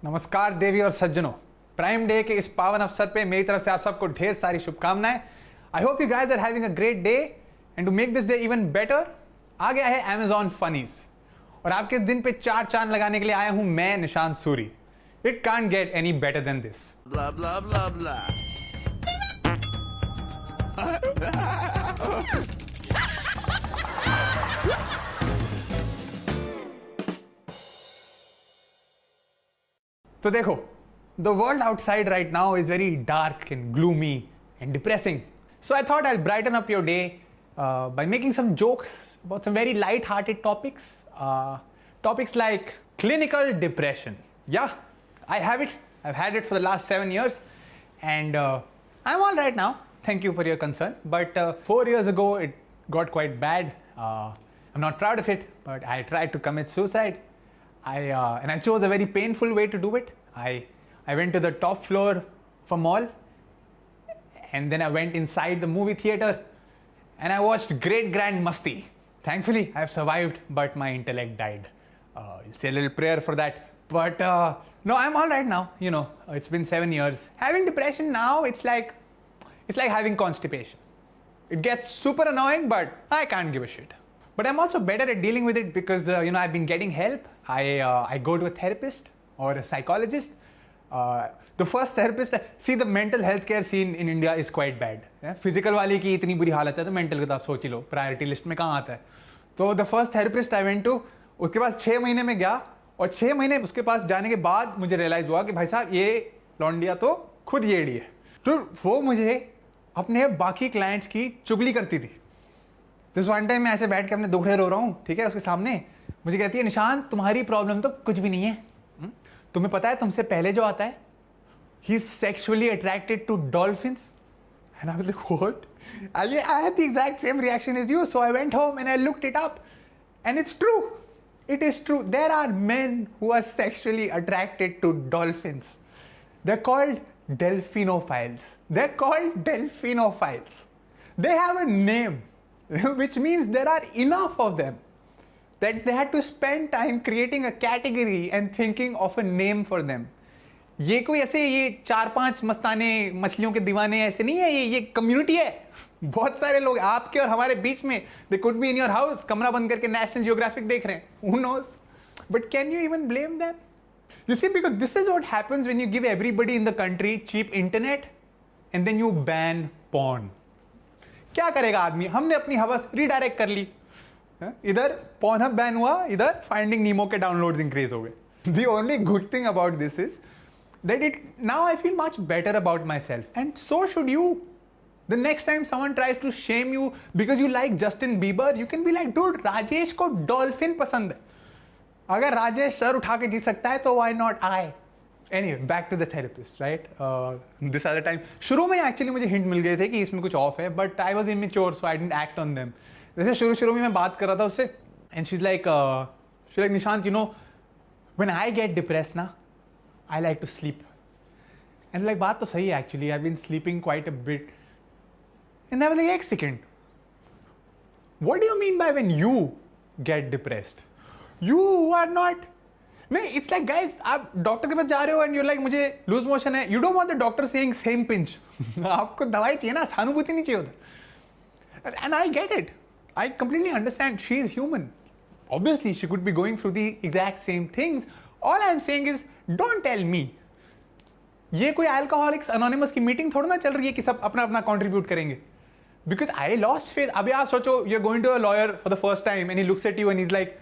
नमस्कार देवी और सज्जनों, प्राइम डे के इस पावन अवसर पे मेरी तरफ से आप सबको ढेर सारी शुभकामनाएं। I hope you guys are having a great day and to make this day even better आ गया है Amazon फनीज और आपके इस दिन पे चार चांद लगाने के लिए आया हूं मैं Nishant Suri. It can't get any better than this. Blah blah blah blah. तो देखो, the world outside right now is very dark and gloomy and depressing. So I thought I'll brighten up your day by making some jokes about some very light-hearted topics. Topics like clinical depression. Yeah, I have it. I've had it for the last 7 years and I'm all right now. Thank you for your concern. But 4 years ago, it got quite bad. I'm not proud of it, but I tried to commit suicide. And I chose a very painful way to do it. I went to the top floor of a mall and then I went inside the movie theater and I watched Great Grand Masti. Thankfully, I've survived, but my intellect died. You'll say a little prayer for that. But no, I'm all right now. You know, it's been 7 years. Having depression now, it's like having constipation. It gets super annoying, but I can't give a shit. But I'm also better at dealing with it because I've been getting help. I go to a therapist or a psychologist. The first therapist, see, the mental health care scene in India is quite bad. Physical वाले की इतनी बुरी हालत है तो mental का तो आप सोच ही लो, priority list में कहाँ आता है. तो the first therapist I went to, उसके पास 6 महीने में गया और 6 महीने उसके पास जाने के बाद मुझे realize हुआ कि भाई साहब ये लौंडिया तो खुद येड़ी है. तो वो मुझे अपने बाकी clients की चुगली करती थी. दिस वन टाइम मैं ऐसे बैठ के अपने दुखड़े रो रहा हूँ, ठीक है, उसके सामने मुझे कहती है, निशांत तुम्हारी प्रॉब्लम तो कुछ भी नहीं है. तुम्हें पता है तुमसे पहले जो आता है, he is sexually attracted to dolphins. And I was like what? I had the exact same reaction as you, so I went home and I looked it up and it's true. It is true. There are men who are sexually attracted to dolphins. They're called delphinophiles. They're called delphinophiles. They have a name. Which means there are enough of them that they had to spend time creating a category and thinking of a name for them. ये कोई ऐसे ये 4-5 मस्ताने मछलियों के दीवाने ऐसे नहीं है, ये कम्युनिटी है. बहुत सारे लोग आपके और हमारे बीच में, they could be in your house, कमरा बंद करके नेशनल जियोग्राफिक देख रहे हैं. Who knows? But can you even blame them? You see, because this is what happens when you give everybody in the country cheap internet and then you ban porn. क्या करेगा आदमी? हमने अपनी हवस redirect कर ली. इधर पॉर्नहब बैन हुआ, इधर फाइंडिंग नीमो के डाउनलोड्स इंक्रीज हो गए. The only good thing about this is that it now I feel much better about my self and so should you. The next time someone tries to shame you because you like Justin Bieber, you can be like, dude Rajesh को dolphin पसंद है. अगर Rajesh sir उठा के जी सकता है तो why not I. Anyway, back to the therapist, right? This other time, शुरू में एक्चुअली मुझे हिंट मिल गए थे कि इसमें कुछ ऑफ है, but I was immature so I didn't act on them. जैसे शुरू में मैं बात कर रहा था उससे and she is like Nishant, you know when I get depress ना, I like to sleep. And like बात तो सही है actually, I been sleeping quite a bit. And I was like, एक second, what do you mean by when you get depressed? You are not. नहीं, it's like guys, आप doctor के पास जा रहे हो एंड यू लाइक मुझे loose motion है, you don't want the doctor saying same pinch. आपको दवाई चाहिए ना, सहानुभूति नहीं चाहिए उधर. And I get it, I completely understand. She is human, obviously she could be going through the exact same things. All I am saying is don't tell me. ये कोई अल्कोहलिक्स अनोनिमस की मीटिंग थोड़ा ना चल रही है कि सब अपना अपना कॉन्ट्रीब्यूट करेंगे. Because I lost faith. अभी आप सोचो, you are going to a lawyer for the first time and he looks at you and he is like,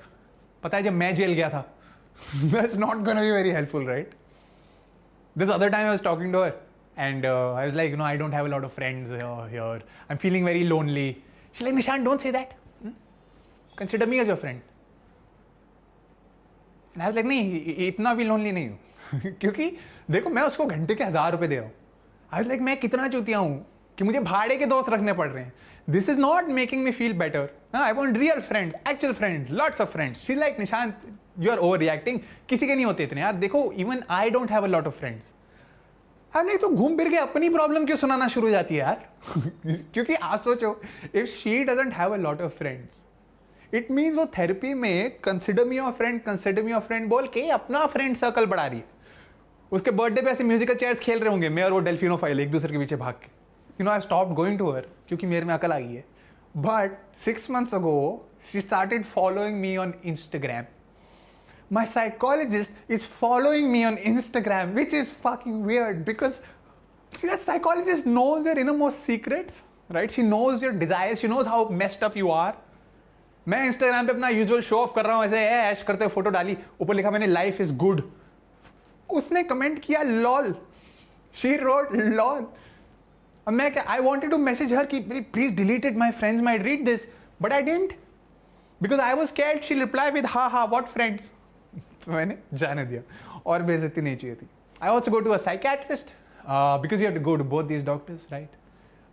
पता है जब मैं जेल गया था. That's not going to be very helpful, right? This other time I was talking to her and I was like, I don't have a lot of friends here. I'm feeling very lonely. She's like, Nishan, don't say that. Consider me as your friend. And I was like, नहीं, इतना भी lonely नहीं हूँ. क्योंकि देखो, मैं उसको घंटे के 1000 रुपए दे रहा हूँ. I was like, मैं कितना चूतिया हूँ कि मुझे भाड़े के दोस्त रखने पड़ रहे हैं. This is not making me feel better. I want real friends, actual friends, lots of friends. She's like, Nishant, you are overreacting. किसी के नहीं होते इतने यार. देखो, even I don't have a lot of friends. नहीं तो घूम फिर के अपनी प्रॉब्लम क्यों सुनाना शुरू हो जाती है यार? क्योंकि आप सोचो, if she doesn't have a lot of friends, it means वो थेरेपी में consider me your friend बोल के अपना फ्रेंड सर्कल बढ़ा रही है. उसके बर्थडे पे ऐसे म्यूजिकल चेयर्स खेल रहे होंगे, मैं और वो डेल्फिनोफाइल एक दूसरे के पीछे भाग के. You know, I stopped going to her क्योंकि मेरे में अकल आ गई है. But 6 months ago, she started following me on Instagram. My psychologist is following me on Instagram, which is fucking weird because that psychologist knows your innermost secrets, right? She knows your desires, she knows how messed up you are. मैं Instagram पे अपना usual show off कर रहा हूँ, ऐसे ऐश करते हुए photo डाली, ऊपर लिखा मैंने लाइफ इज गुड. उसने कमेंट किया लॉल. She wrote lol. और मैं क्या, आई वॉन्टेड टू मैसेज हर कि please delete it, my friends might read this, but I didn't because I was scared. She reply with हा हा व्हाट फ्रेंड्स. मैंने जाने दिया और बेइज्जती नहीं चाहिए थी. I also go to a psychiatrist because you have to go to both these doctors, right?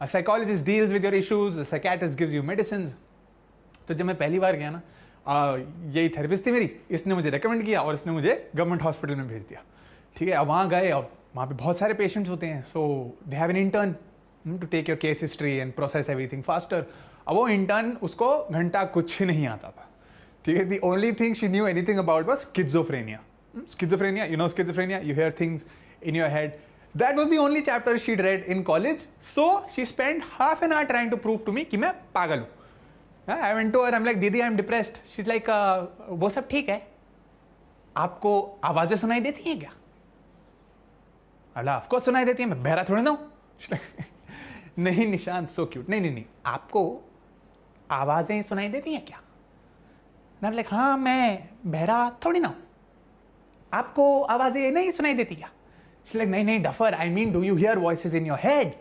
A psychologist deals with your issues, a psychiatrist gives you medicines. तो जब मैं पहली बार गया ना, यही थेरेपिस्ट थी मेरी, इसने मुझे रेकमेंड किया और इसने मुझे गवर्नमेंट हॉस्पिटल में भेज दिया. ठीक है, अब वहाँ गए और वहाँ पे बहुत सारे पेशेंट्स होते हैं, so they have an intern to take your case history and process everything faster. अब वो इंटर्न, उसको घंटा कुछ नहीं आता था. ठीक है, the only thing she knew anything about was schizophrenia. Schizophrenia, you know schizophrenia, you hear things in your head. That was the only chapter she'd read in college. So she spent half an hour trying to prove to me कि मैं पागल हूँ. I went to her, I'm like, दीदी I'm depressed. She's like, वो सब ठीक है, आपको आवाज़ें सुनाई देती हैं क्या? अल्लाह, of course सुनाई देती हैं, मैं बहरा थोड़ी ना हूँ. नहीं निशांत, so cute. नहीं, आपको आवाज़ें सुनाई देती हैं क्या? I'm like, हाँ मैं बहरा थोड़ी ना हूँ, आपको आवाज़ें नहीं सुनाई देती क्या? She's like, नहीं duffer, I mean, do you hear voices in your head?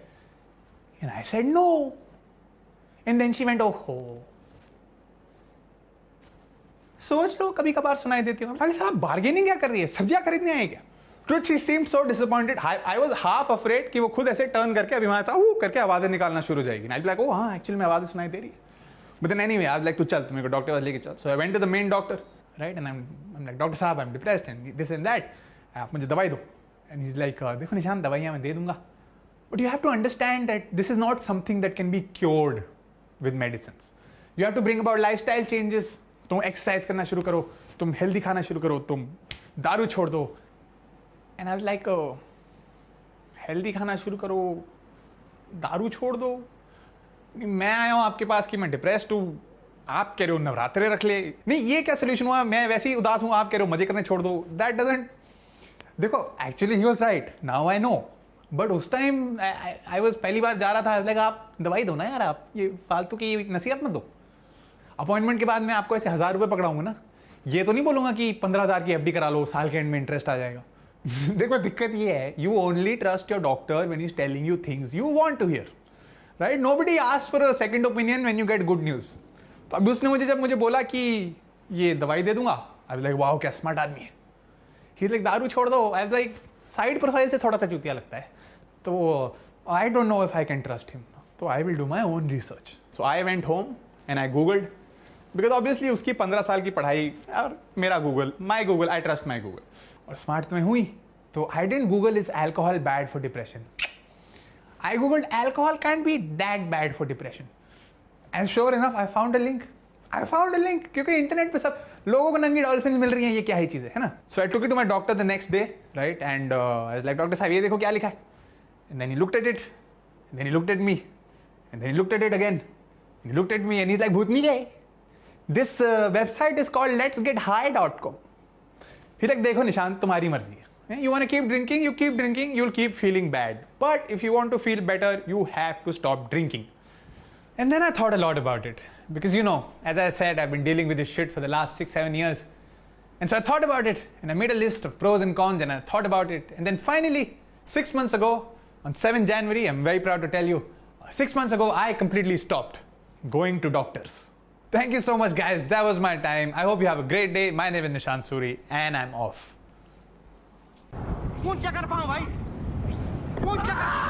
And I said, no. And then she went, oh. सोच लो कभी कभार सुनाई देती हूँ. साला बार्गेनिंग क्या कर रही है, सब्जियां खरीदने आई क्या? Dude, she seemed so disappointed. I was half afraid कि वो खुद ऐसे टर्न करके अभी वहाँ से करके आवाज़ें निकालना शुरू हो जाएगी. I'd be like, oh हाँ, actually में आवाज़ें सुनाई दे रही है. But then anyway, I was like, तू चल, तुम्हें को डॉक्टर वाले लेके चल. So I went to the main doctor, right? And I'm like, doctor साहब, I'm depressed and this and that. आप मुझे दवाई दो. And he's like, देखो निशान, दवाइयाँ मैं दे दूंगा. But you have to understand that this is not something that can be cured with medicines. You have to bring about lifestyle changes. तुम एक्सरसाइज करना शुरू करो, तुम हेल्दी खाना शुरू करो, तुम दारू छोड़ दो. And I was like, healthy खाना शुरू करो, दारू छोड़ दो. मैं आया हूँ आपके पास कि मैं डिप्रेस्ड हूँ, आप कह रहे हो नवरात्रे रख ले. नहीं, ये क्या सोल्यूशन हुआ? मैं वैसे ही उदास हूँ, आप कह रहे हो मजे करने छोड़ दो. That doesn't. देखो, actually he was right, now I know. But उस टाइम आई वाज पहली बार जा रहा था. लाइक, आप दवाई दो ना यार, आप ये फालतू की नसीहत मत दो. अपॉइंटमेंट के बाद मैं आपको ऐसे 1000 रुपये पकड़ाऊंगा ना, ये तो नहीं बोलूंगा कि 15,000 की एफडी करा लो, साल के एंड में इंटरेस्ट आ जाएगा. देखो, दिक्कत ये है, you only trust your doctor when he is telling you things you want to hear, right? Nobody asks for a second opinion when you get good news. तो अभी उसने जब मुझे बोला कि ये दवाई दे दूंगा, आई वाज लाइक, वाओ क्या स्मार्ट आदमी है. ही इज लाइक, दारू छोड़ दो. I was like, side profile से थोड़ा सा चूतिया लगता है, तो I don't know if I can trust him. तो I will do my own research. So I went home and I googled, because obviously उसकी 15 साल की पढ़ाई और मेरा Google, my Google, I trust my Google. और स्मार्ट तो मैं हुई, तो I didn't Google is alcohol bad for depression. I googled alcohol can't be that bad for depression. And sure enough, I found a link. क्योंकि internet पे सब लोगों को नंगी डॉल्फिन्स मिल रही हैं, ये क्या ही चीज़ है ना? So I took it to my doctor the next day, right? And I was like, doctor साहब, ये देखो क्या लिखा है. And then he looked at it, and then he looked at me, and then he looked at it again, and he looked at me, and he's like, भूतनी है. This website is called letsgethigh.com. He's like, देखो निशांत, तुम्हारी मर्जी है. You want to keep drinking, you keep drinking, you'll keep feeling bad. But if you want to feel better, you have to stop drinking. And then I thought a lot about it. Because, you know, as I said, I've been dealing with this shit for the last 6-7 years. And so I thought about it, and I made a list of pros and cons, and I thought about it. And then finally, 6 months ago, on 7 January, I'm very proud to tell you, 6 months ago, I completely stopped going to doctors. Thank you so much, guys. That was my time. I hope you have a great day. My name is Nishant Suri, and I'm off. ऊंचा कर पाऊं भाई, ऊंचा कर.